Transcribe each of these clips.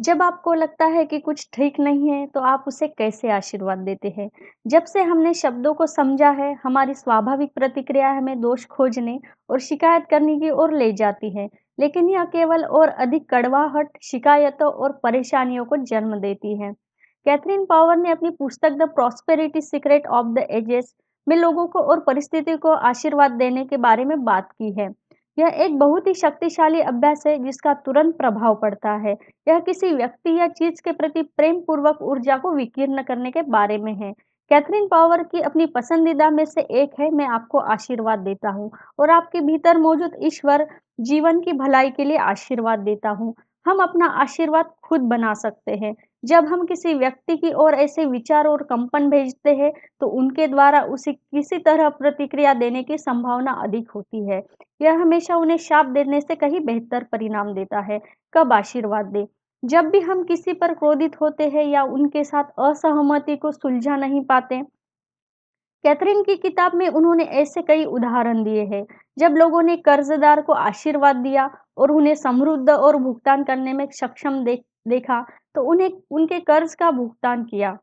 जब आपको लगता है कि कुछ ठीक नहीं है, तो आप उसे कैसे आशीर्वाद देते हैं? जब से हमने शब्दों को समझा है, हमारी स्वाभाविक प्रतिक्रिया हमें दोष खोजने और शिकायत करने की ओर ले जाती है, लेकिन यह केवल और अधिक कड़वाहट, शिकायतों और परेशानियों को जन्म देती है। कैथरीन पावर ने अपनी पुस्तक the prosperity secret of the ages में लोगों को और परिस्थिति को आशीर्वाद देने के बारे में बात की है। यह एक बहुत ही शक्तिशाली अभ्यास है जिसका तुरंत प्रभाव पड़ता है। यह किसी व्यक्ति या चीज के प्रति प्रेम पूर्वक ऊर्जा को विकीर्ण करने के बारे में है। कैथरीन पावर की अपनी पसंदीदा में से एक है मैं आपको आशीर्वाद देता हूँ और आपके भीतर मौजूद ईश्वर जीवन की भलाई के लिए आशीर्वाद देता हूँ। हम अपना आशीर्वाद खुद बना सकते हैं। जब हम किसी व्यक्ति की ओर ऐसे विचार और कंपन भेजते हैं तो उनके द्वारा उसे किसी तरह प्रतिक्रिया देने की संभावना अधिक होती है। यह हमेशा उन्हें शाप देने से कहीं बेहतर परिणाम देता है। कब आशीर्वाद दें? जब भी हम किसी पर क्रोधित होते हैं या उनके साथ असहमति को सुलझा नहीं पाते। कैथरीन की किताब में उन्होंने ऐसे कई उदाहरण दिए हैं जब लोगों ने कर्जदार को आशीर्वाद दिया और उन्हें समृद्ध और भुगतान करने में सक्षम देखा तो उन्हें उनके कर्ज का भुगतान किया।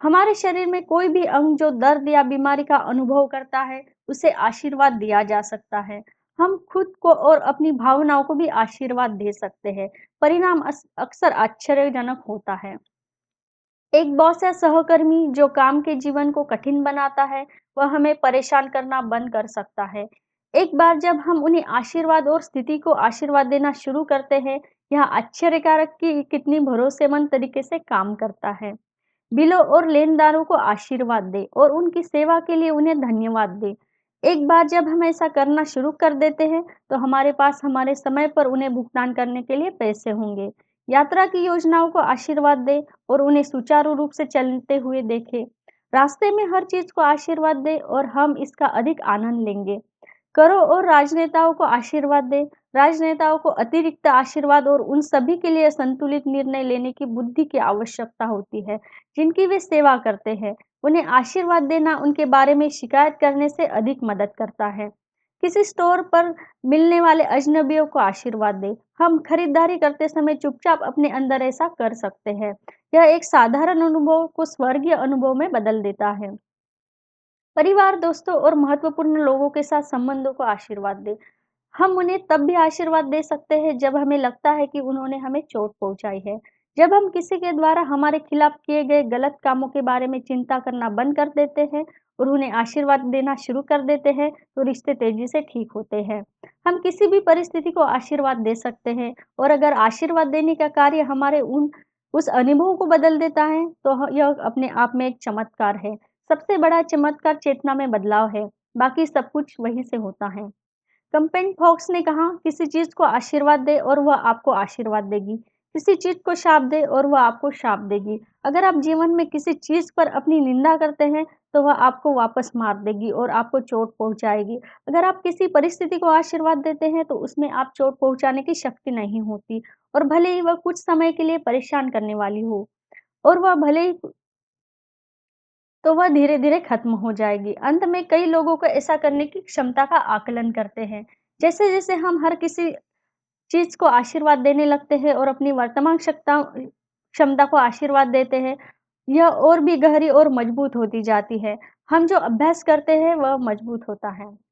हमारे शरीर में कोई भी अंग जो दर्द या बीमारी का अनुभव करता है, उसे आशीर्वाद दिया जा सकता है। हम खुद को और अपनी भावनाओं को भी आशीर्वाद दे सकते हैं। परिणाम अक्सर आश्चर्यजनक होता है। एक बॉस या सहकर्मी जो काम के जीवन को कठिन बनाता है, वह हमें परेशान करना बंद कर सकता है। एक बार जब हम उन्हें आशीर्वाद और स्थिति को आशीर्वाद देना शुरू करते हैं, यह आश्चर्यकारक कि कितनी भरोसेमंद तरीके से काम करता है। बिलों और लेनदारों को आशीर्वाद दें और उनकी सेवा के लिए उन्हें धन्यवाद दें। एक बार जब हम ऐसा करना शुरू कर देते हैं, तो हमारे पास हमारे समय पर उन्हें भुगतान करने के लिए पैसे होंगे। यात्रा की योजनाओं को आशीर्वाद दें और उन्हें सुचारू रूप से चलते हुए देखें। रास्ते में हर चीज को आशीर्वाद दें और हम इसका अधिक आनंद लेंगे। करो और राजनेताओं को आशीर्वाद दें। राजनेताओं को अतिरिक्त आशीर्वाद और उन सभी के लिए संतुलित निर्णय लेने की बुद्धि की आवश्यकता होती है, जिनकी वे सेवा करते हैं। उन्हें आशीर्वाद देना उनके बारे में शिकायत करने से अधिक मदद करता है। किसी स्टोर पर मिलने वाले अजनबियों को आशीर्वाद दें। हम खरीदारी करते समय चुपचाप अपने अंदर ऐसा कर सकते हैं। यह एक साधारण अनुभव को स्वर्गीय अनुभव में बदल देता है। परिवार, दोस्तों और महत्वपूर्ण लोगों के साथ संबंधों को आशीर्वाद दें। हम उन्हें तब भी आशीर्वाद दे सकते हैं जब हमें लगता है कि उन्होंने हमें चोट पहुंचाई है। जब हम किसी के द्वारा हमारे खिलाफ किए गए गलत कामों के बारे में चिंता करना बंद कर देते हैं और उन्हें आशीर्वाद देना शुरू कर देते हैं, तो रिश्ते तेजी से ठीक होते हैं। हम किसी भी परिस्थिति को आशीर्वाद दे सकते हैं और अगर आशीर्वाद देने का कार्य हमारे उन उस अनुभव को बदल देता है, तो यह अपने आप में एक चमत्कार है। सबसे बड़ा चमत्कार चेतना में बदलाव है। बाकी सब कुछ वहीं से होता है। कंपेन फॉक्स ने कहा, किसी चीज को आशीर्वाद दे और वह आपको आशीर्वाद देगी। किसी चीज को शाप दे और वह आपको शाप देगी। अगर आप जीवन में किसी चीज पर अपनी निंदा करते हैं, तो वह आपको वापस मार देगी और आपको चोट पहुंचाएगी। अगर आप किसी परिस्थिति को आशीर्वाद देते हैं, तो उसमें आप चोट पहुंचाने की शक्ति नहीं होती और भले ही वह कुछ समय के लिए परेशान करने वाली हो और वह भले ही तो वह धीरे-धीरे खत्म हो जाएगी। अंत में कई लोगों को ऐसा करने की क्षमता का आकलन करते हैं। जैसे-जैसे हम हर किसी चीज़ को आशीर्वाद देने लगते हैं और अपनी वर्तमान क्षमता को आशीर्वाद देते हैं, यह और भी गहरी और मजबूत होती जाती है। हम जो अभ्यास करते हैं, वह मजबूत होता है।